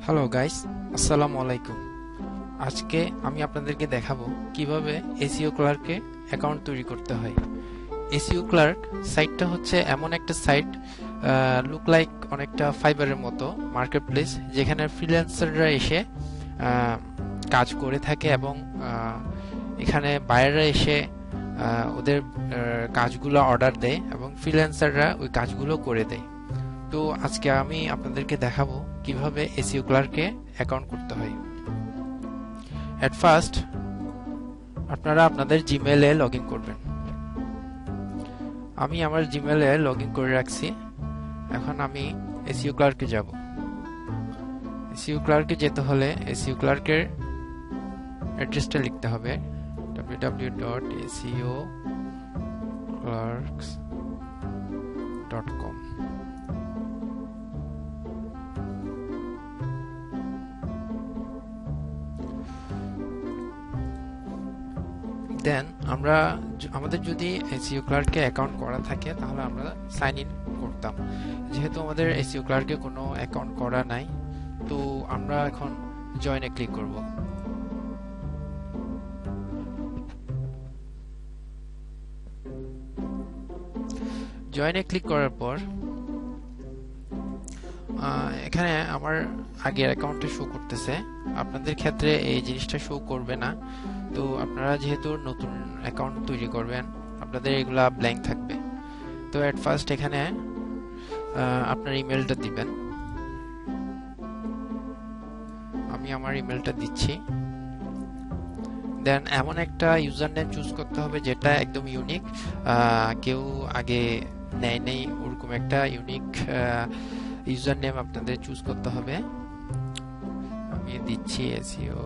Hello guys, আসসালামু আলাইকুম। আজকে আমি আপনাদেরকে দেখাবো কিভাবে এসইও ক্লার্কে অ্যাকাউন্ট তৈরি করতে হয়। এসইও ক্লার্ক সাইটটা হচ্ছে এমন একটা সাইট, লুক লাইক অনেকটা ফাইবারের মতো মার্কেট প্লেস, যেখানে ফ্রিল্যান্সাররা এসে কাজ করে থাকে এবং এখানে বায়াররা এসে ওদের কাজগুলো অর্ডার দেয় এবং ফ্রিল্যান্সাররা ওই কাজগুলো করে দেয়। তো আজকে আমি আপনাদেরকে দেখাবো কিভাবে এসইও ক্লার্কে অ্যাকাউন্ট করতে হয়। এট ফার্স্ট আপনারা আপনাদের জিমেইলে লগ ইন করবেন। আমি আমার জিমেইলে লগ ইন করে রাখছি। এখন আমি এসইও ক্লার্কে যাব। এসইও ক্লার্কে যেতে হলে এসইও ক্লার্কের অ্যাড্রেসটা লিখতে হবে www.seoclerks.com। দেন আমাদের যদি এসইও ক্লার্কে অ্যাকাউন্ট করা থাকে তাহলে আমরা সাইন ইন করতাম। যেহেতু আমাদের এসইও ক্লার্কে কোনো অ্যাকাউন্ট করা নাই, তো আমরা এখন জয়েনে ক্লিক করব। জয়েনে ক্লিক করার পর এখানে আমার আগের অ্যাকাউন্টে শো করতেছে। আপনাদের ক্ষেত্রে এই জিনিসটা শো করবে না। তো আপনারা যেহেতু নতুন অ্যাকাউন্ট তৈরি করবেন, আপনাদের এগুলা ব্ল্যাঙ্ক থাকবে। তো এট ফার্স্ট এখানে আপনার ইমেলটা দিবেন। আমি আমার ইমেলটা দিচ্ছি। দেন এমন একটা ইউজার নেম চুজ করতে হবে যেটা একদম ইউনিক, কেউ আগে নেয় নেই, ওরকম একটা ইউনিক ইউজার নেম আপনাদের চুজ করতে হবে। আমি দিচ্ছি এসইও।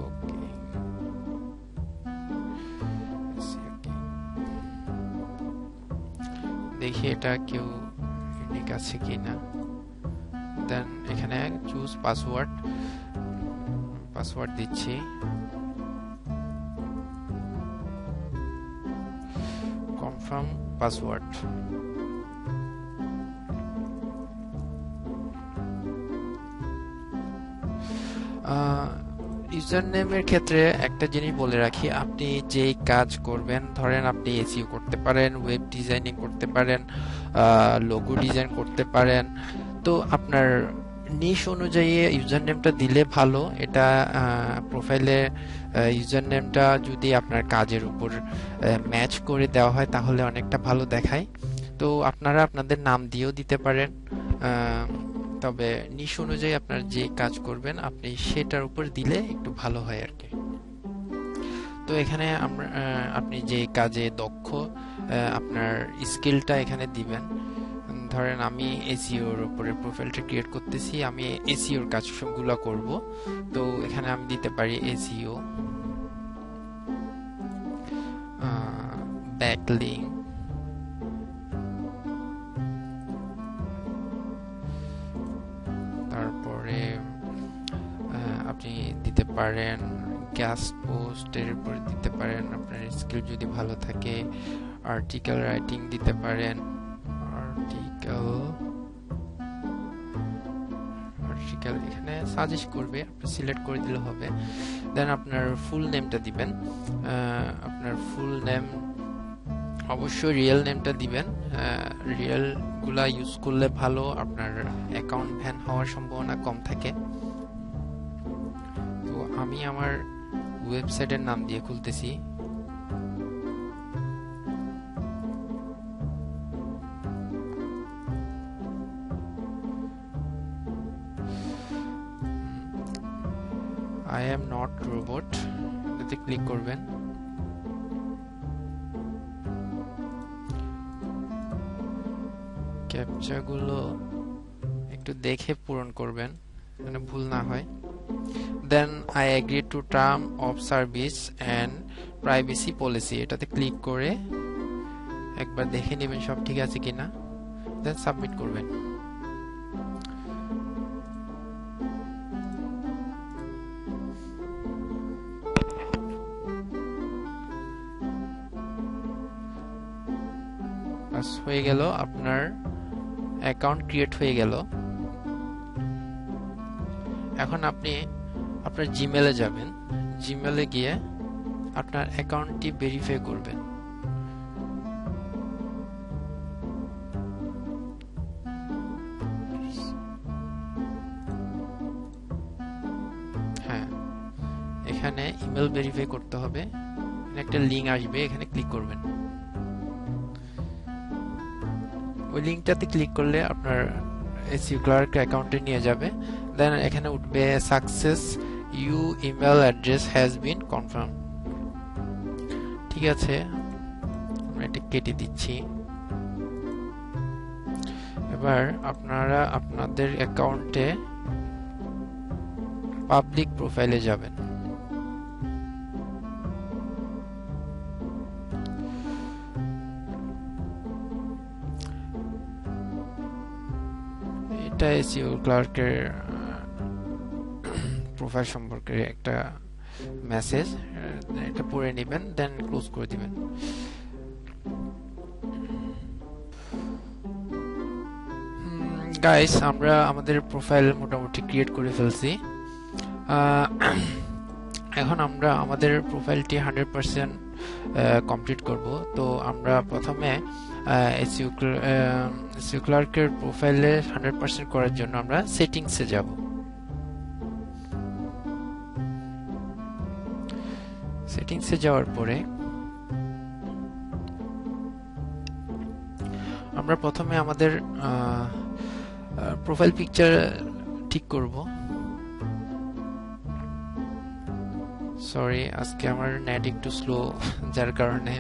দেখি এটা কেউ ইউনিক আছে কিনা। দেন এখানে চুজ পাসওয়ার্ড দিচ্ছি। Confirm password. ইউজার নেমের ক্ষেত্রে একটা জিনিস বলে রাখি, আপনি যেই কাজ করবেন, ধরেন আপনি এসইও করতে পারেন, ওয়েব ডিজাইনিং করতে পারেন, লোগো ডিজাইন করতে পারেন, তো আপনার নিশ অনুযায়ী ইউজার নেমটা দিলে ভালো। এটা প্রোফাইলে ইউজার নেমটা যদি আপনার কাজের উপর ম্যাচ করে দেওয়া হয় তাহলে অনেকটা ভালো দেখায়। তো আপনারা আপনাদের নাম দিয়েও দিতে পারেন, তবে নিশ অনুযায়ী আপনার যে কাজ করবেন আপনি সেটার উপর দিলে একটু ভালো হয় আর কি। তো এখানে আপনি যে কাজে দক্ষ, আপনার স্কিলটা এখানে দিবেন। ধরেন আমি এসইওর উপরে প্রোফাইলটা ক্রিয়েট করতেছি, আমি এসইওর কাজ সবগুলো করব। তো এখানে আমি দিতে পারি এসইও, ব্যাকলিংক, তারপরে আপনি দিতে পারেন গ্যাস পোস্টের উপর দিতে পারেন আপনার স্কিল যদি ভালো থাকে। আর্টিকেল রাইটিং দিতে পারেন, আর্টিকেল এখানে সাজেস্ট করবে, আপনি সিলেক্ট করে দিলে হবে। দেন আপনার ফুল নেমটা দিবেন। আপনার ফুল নেম অবশ্যই রিয়েল নেমটা দিবেন। রিয়েল গুলা ইউজ করলে ভালো, আপনার অ্যাকাউন্ট ব্যান হওয়ার সম্ভাবনা কম থাকে। তো আমি আমার ওয়েবসাইটের নাম দিয়ে খুলতেছি। I am not robot, এটাতে ক্লিক করবেন। ক্যাপচাগুলো একটু দেখে পূরণ করবেন, মানে ভুল না হয়। দেন I agree to term of service and privacy policy, এটাতে ক্লিক করে একবার দেখে নেবেন সব ঠিক আছে কিনা। দেন সাবমিট করবেন। হয়ে গেল, আপনার অ্যাকাউন্ট ক্রিয়েট হয়ে গেল। এখন আপনি আপনার জিমেলে যাবেন, জিমেলে গিয়ে আপনার অ্যাকাউন্টটি ভেরিফাই করবেন। হ্যাঁ, এখানে ইমেল ভেরিফাই করতে হবে, একটা লিংক আসবে, এখানে ক্লিক করবেন। ওই লিংকটাতে ক্লিক করলে আপনার এসইও ক্লার্ক অ্যাকাউন্টে নিয়ে যাবে। দেন এখানে উঠবে success you email address has been confirm. ঠিক আছে, আমরা এটা কেটে দিচ্ছি। এবার আপনারা আপনাদের অ্যাকাউন্টে পাবলিক প্রোফাইলে যাবেন। এটা এসইও ক্লার্কের প্রোফাইল সম্পর্কে একটা মেসেজ, এটা পড়ে নেবেন, দেন ক্লোজ করে দিবেন। গাইস, আমরা আমাদের প্রোফাইল মোটামুটি ক্রিয়েট করে ফেলছি। এখন আমরা আমাদের প্রোফাইলটি 100% কমপ্লিট করব। তো আমরা প্রথমে এসইও ক্লার্কের প্রোফাইলে 100% করার জন্য আমরা সেটিংসে যাব। সেটিংসে যাওয়ার পরে আমরা প্রথমে আমাদের প্রোফাইল পিকচার ঠিক করব। সরি, আজকে আমার নেট একটু স্লো, যার কারণে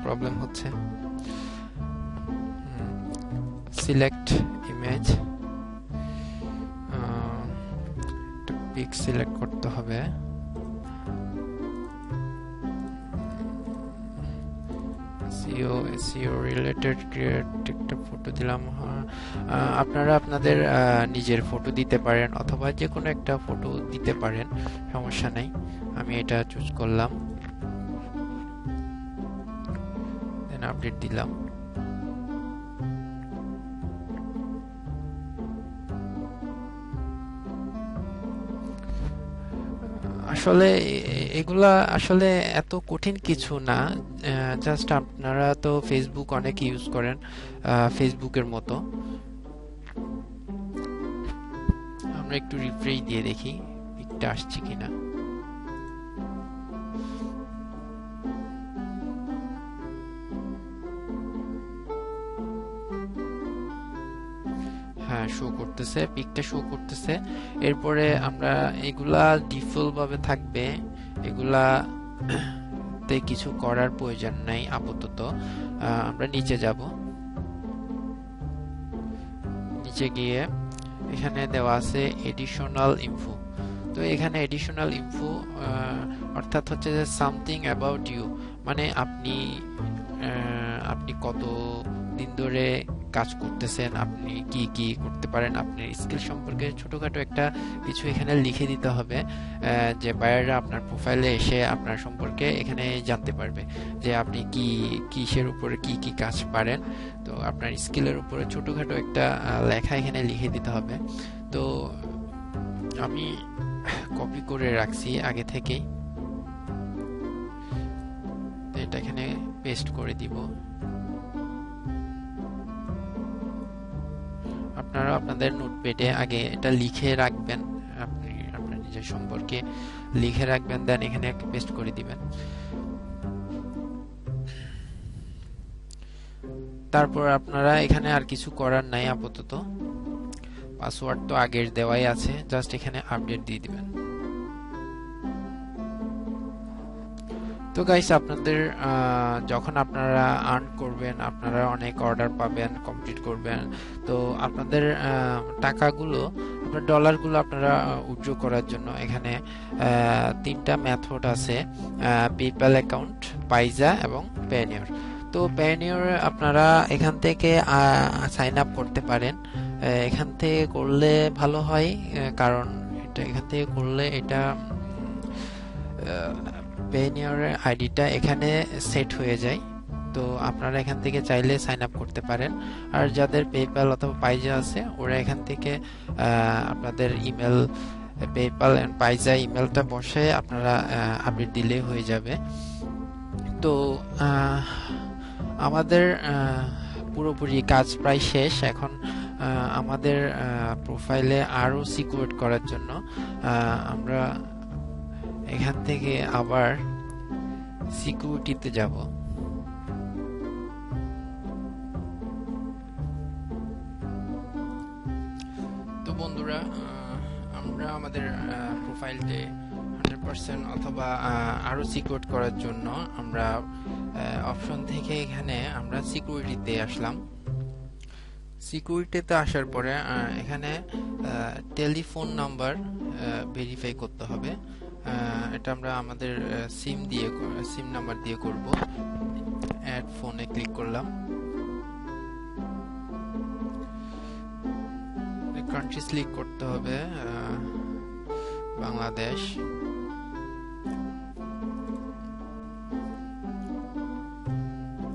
প্রবলেম হচ্ছে। সিলেক্ট ইমেজ, পিক সিলেক্ট করতে হবে। এসইও রিলেটেড একটা ফটো দিলাম। আপনারা আপনাদের নিজের ফটো দিতে পারেন অথবা যে কোনো একটা ফটো দিতে পারেন, সমস্যা নাই। আমি এটা চুজ করলাম, দেন আপডেট দিলাম। আসলে এগুলা আসলে এত কঠিন কিছু না, জাস্ট আপনারা তো ফেসবুক অনেক ইউজ করেন, ফেসবুকের মতো। আমরা একটু রিফ্রেশ দিয়ে দেখি পিকটা আসছে কিনা। হ্যাঁ, শো করতেছে, পিকটা শো করতেছে। এরপরে আমরা এগুলা ডিফল্ট ভাবে থাকবে, এগুলাতে কিছু করার প্রয়োজন নাই আপাতত। আমরা নিচে যাব, নিচে গিয়ে এখানে দেওয়া আছে এডিশনাল ইনফো। তো এখানে এডিশনাল ইনফো অর্থাৎ হচ্ছে যে সামথিং অ্যাবাউট ইউ, মানে আপনি কত দিন ধরে কাজ করতেছেন, আপনি কি কি করতে পারেন, আপনার স্কিল সম্পর্কে ছোটখাটো একটা কিছু এখানে লিখে দিতে হবে, যে বায়াররা আপনার প্রোফাইলে এসে আপনার সম্পর্কে এখানে জানতে পারবে যে আপনি কি কিসের উপরে কি কি কাজ পারেন। তো আপনার স্কিলের উপরে ছোটখাটো একটা লেখা এখানে লিখে দিতে হবে। তো আমি কপি করে রাখছি আগে থেকেই, এটা এখানে পেস্ট করে দিব। আপনারা আপনাদের নোটপ্যাডে আগে এটা লিখে রাখবেন, আপনি আপনার নিজের সম্পর্কে লিখে রাখবেন, দেন এখানে একটা পেস্ট করে দিবেন। তারপর আপনারা এখানে আর কিছু করার নাই আপাতত, পাসওয়ার্ড তো আগের দেওয়াই আছে, জাস্ট এখানে আপডেট দিয়ে দিবেন। তো গাইস, আপনাদের যখন আপনারা আর্ন করবেন, আপনারা অনেক অর্ডার পাবেন, কমপ্লিট করবেন, তো আপনাদের টাকাগুলো, আপনার ডলারগুলো আপনারা উইথড্র করার জন্য এখানে তিনটা মেথড আছে, পেপ্যাল অ্যাকাউন্ট, পাইজা এবং পেনিয়র। তো পেনিয়র আপনারা এখান থেকে সাইন আপ করতে পারেন, এখান থেকে করলে ভালো হয়, কারণ এটা এখান থেকে করলে এটা পেনিয়রের আইডিটা এখানে সেট হয়ে যায়। তো আপনারা এখান থেকে চাইলে সাইন আপ করতে পারেন। আর যাদের পেপ্যাল অথবা পাইজা আছে ওরা এখান থেকে আপনাদের ইমেল, পেপ্যাল এন্ড পাইজা ইমেলটা বসে আপনারা আপডেট দিলে হয়ে যাবে। তো আমাদের পুরোপুরি কাজ প্রায় শেষ। এখন আমাদের প্রোফাইলে আরো সিকিউর করার জন্য আমরা এখান থেকে আবার সিকিউরিটিতে যাব। তো বন্ধুরা, আমরা আমাদের প্রোফাইলকে 100% অথবা আরো সিকিউর করার জন্য আমরা অপশন থেকে এখানে আমরা সিকিউরিটিতে আসলাম। সিকিউরিটিতে আসার পরে এখানে টেলিফোন নাম্বার ভেরিফাই করতে হবে। এটা আমরা আমাদের সিম নাম্বার দিয়ে করব। অ্যাড ফোনে ক্লিক করলাম। কান্ট্রি সিলেক্ট করতে হবে বাংলাদেশ।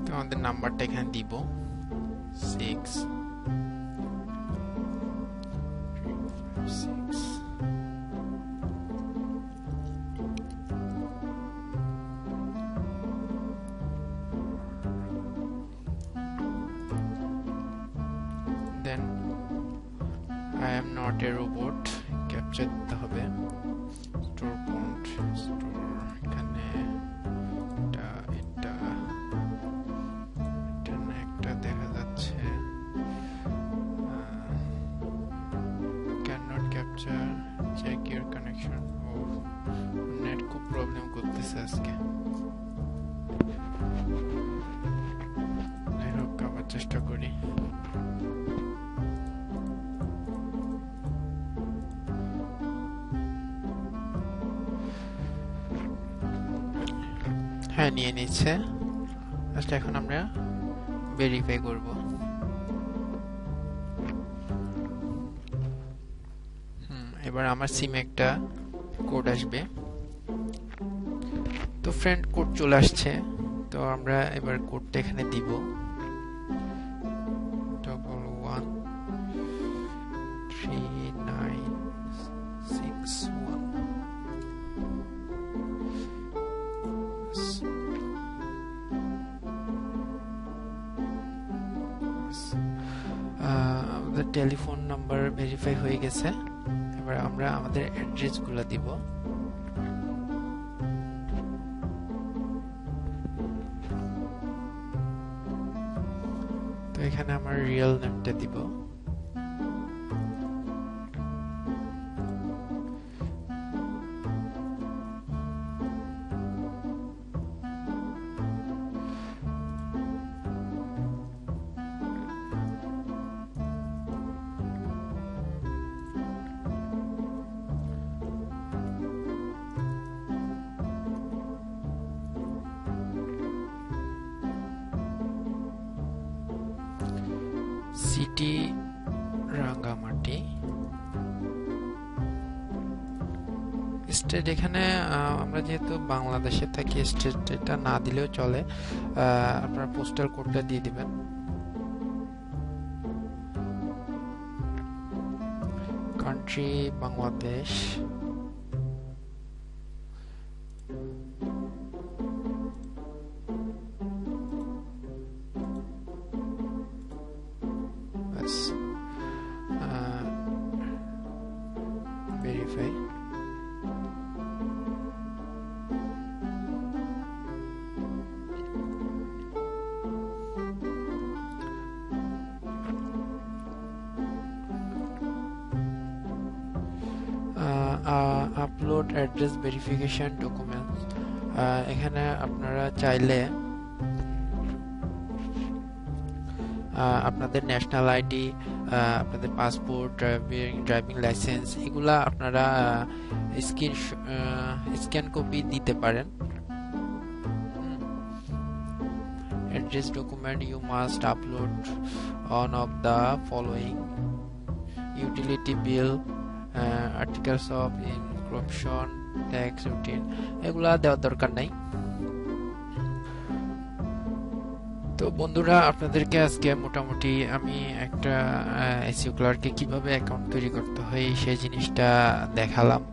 তো আমাদের নাম্বারটা এখানে দিব 6 দেন I am not a robot capture দিতে হবে। স্টোর পয়েন্ট স্টোর এখানে এটা একটা দেখা যাচ্ছে। Can not capture, check your connection. ও নেট খুব প্রবলেম করতেছে আজকে। যাই হোক, আবার চেষ্টা করি। হ্যাঁ, নিয়ে নিচ্ছে। এখন আমরা ভেরিফাই করব। এবার আমার সিমে একটা কোড আসবে। তো ফ্রেন্ড, কোড চলে আসছে। তো আমরা এবার কোডটা এখানে দিব 113961। আমাদের টেলিফোন নাম্বার ভেরিফাই হয়ে গেছে। এবার আমরা আমাদের অ্যাড্রেসগুলো দিব। তো এখানে আমার রিয়েল নেমটা দিব। সিটি রাঙ্গামাটি। স্টেট এখানে আমরা যেহেতু বাংলাদেশে থাকি, স্টেট এটা না দিলেও চলে। আপনার পোস্টাল কোডটা দিয়ে দিবেন। Country Bangladesh. Verify. Upload address verification documents. এখানে আপনারা চাইলে আপনাদের ন্যাশনাল আইডি, আপনাদের পাসপোর্ট, ড্রাইভিং লাইসেন্স এগুলা আপনারা স্ক্যান কপি দিতে পারেন। Address document you must upload on of the following: utility bill, articles of encryption, tax routine. এগুলা দেওয়ার দরকার নাই। তো বন্ধুরা, আপনাদেরকে আজকে মোটামুটি আমি একটা এসইও ক্লার্কে কিভাবে অ্যাকাউন্ট তৈরি করতে হয় সেই জিনিসটা দেখালাম।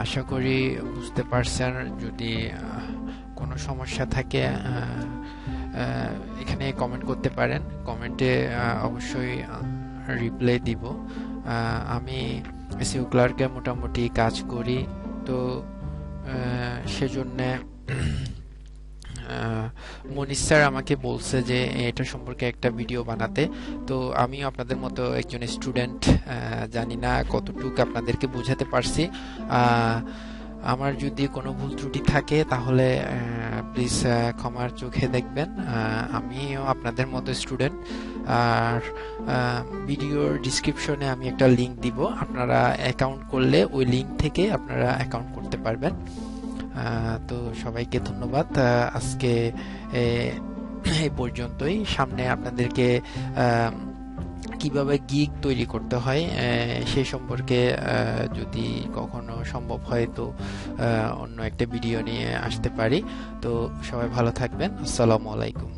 আশা করি বুঝতে পারছেন। যদি কোনো সমস্যা থাকে এখানে কমেন্ট করতে পারেন। কমেন্টে অবশ্যই রিপ্লাই দিব। আমি এসইও ক্লার্কে মোটামুটি কাজ করি, তো সেজন্য মনিশ স্যার আমাকে বলছে যে এটা সম্পর্কে একটা ভিডিও বানাতে। তো আমি আপনাদের মতো একজন স্টুডেন্ট, জানি না কতটুকু আপনাদেরকে বোঝাতে পারছি। আমার যদি কোনো ভুল ত্রুটি থাকে তাহলে প্লিজ ক্ষমার চোখে দেখবেন। আমিও আপনাদের মতো স্টুডেন্ট। আর ভিডিওর ডিসক্রিপশনে আমি একটা লিংক দিব, আপনারা অ্যাকাউন্ট করলে ওই লিংক থেকে আপনারা অ্যাকাউন্ট করতে পারবেন। তো সবাইকে ধন্যবাদ। আজকে এই পর্যন্তই। সামনে আপনাদেরকে কিভাবে গিগ তৈরি করতে হয় সেই সম্পর্কে যদি কখনো সম্ভব হয় তো অন্য একটা ভিডিও নিয়ে আসতে পারি। তো সবাই ভালো থাকবেন। আসসালামু আলাইকুম।